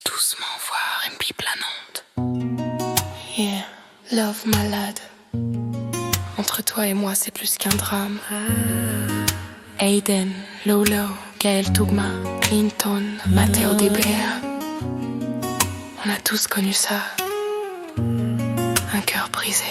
Doucement, voire MP planante. Yeah, love malade. Entre toi et moi, c'est plus qu'un drame. Aiden, Lolo, Gaël Tougma, Clinton, Matteo De Bea. On a tous connu ça. Un cœur brisé.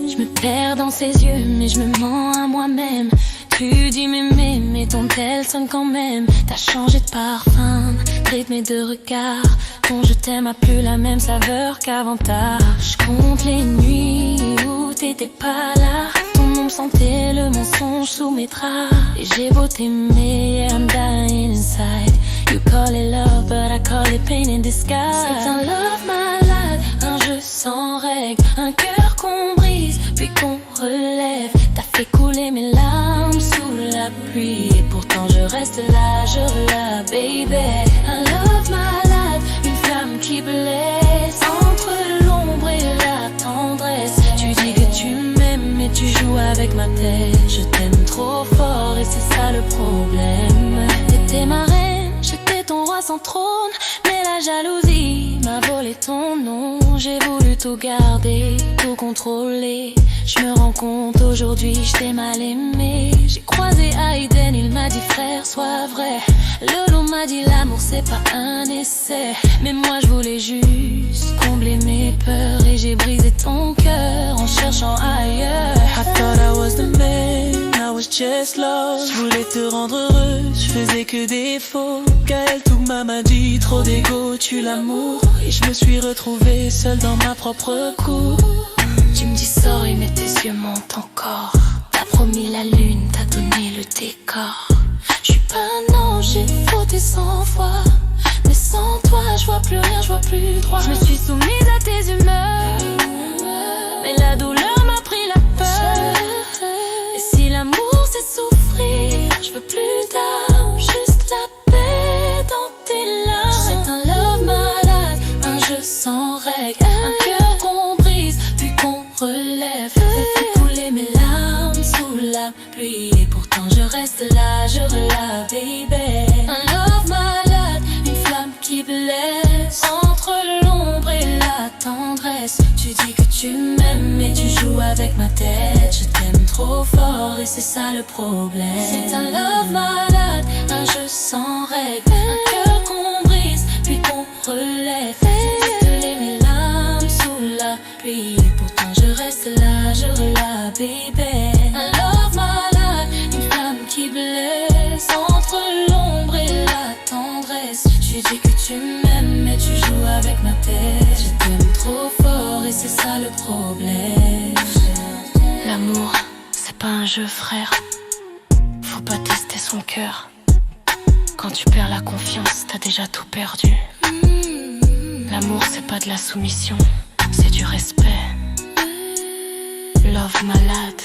Je me perds dans ses yeux, mais je me mens à moi-même. Tu dis m'aimer, mais ton tel sonne quand même. T'as changé de parfum, de rythme et de regard. Ton je t'aime a plus la même saveur qu'avantage. Je compte les nuits où t'étais pas là. Ton nom sentait le mensonge sous mes draps. Et j'ai beau t'aimer, yeah, I'm dying inside. You call it love, but I call it pain in disguise. C'est un love malade, un jeu sans règles, un cœur qu'on brise, puis qu'on relève. T'as fait couler mes larmes sous la pluie, et pourtant je reste là, je relâche, baby. Un love malade, une flamme qui blesse, entre l'ombre et la tendresse. Tu dis que tu m'aimes, mais tu joues avec ma tête. Je t'aime trop fort et c'est ça le problème. T'étais ma reine, j'étais ton roi sans trône, mais la jalousie m'a volé ton nom. J'ai voulu tout garder, tout contrôler. Je me rends compte aujourd'hui, je t'ai mal aimé. J'ai croisé Aiden, il m'a dit frère, sois vrai. Lolo m'a dit l'amour c'est pas un essai. Mais moi je voulais juste combler mes peurs, et j'ai brisé ton cœur en cherchant ailleurs. I thought I was the man, I was just lost. Je voulais te rendre heureuse, je faisais que des faux. Gaël Tougma m'a dit trop d'ego, tue l'amour. Et je me suis retrouvée seule dans ma propre cour. Tu me dis sorry mais tes yeux mentent encore. T'as promis la lune, t'as donné le décor. J'suis pas un ange, j'ai fauté 100 fois. Mais sans toi, j'vois plus rien, j'vois plus droit. Je me suis soumise à tes humeurs, mais la douleur m'a pris la peur. Et si l'amour c'est souffrir, j'veux plus d'âme, juste la paix dans tes larmes. C'est un love malade, un jeu sans règles, un cœur qu'on brise puis qu'on relève. Fait couler mes larmes sous la pluie, et pourtant je reste là, je relâche, baby. Un love malade, une flamme qui blesse, entre l'ombre et la tendresse. Tu dis que tu m'aimes, mais tu joues avec ma tête. Je t'aime trop fort et c'est ça le problème. C'est un love malade, un jeu sans règles, un cœur qu'on brise puis qu'on relève. J'ai mes larmes sous la pluie, et pourtant je reste là, je relâche, baby. Un love malade, une flamme qui blesse, entre l'ombre et la tendresse. Tu dis que tu m'aimes, mais tu joues avec ma tête. Je t'aime trop fort et c'est ça le problème. L'amour, c'est pas un jeu, frère. Faut pas tester son cœur. Quand tu perds la confiance, t'as déjà tout perdu. L'amour, c'est pas de la soumission, c'est du respect. Love malade.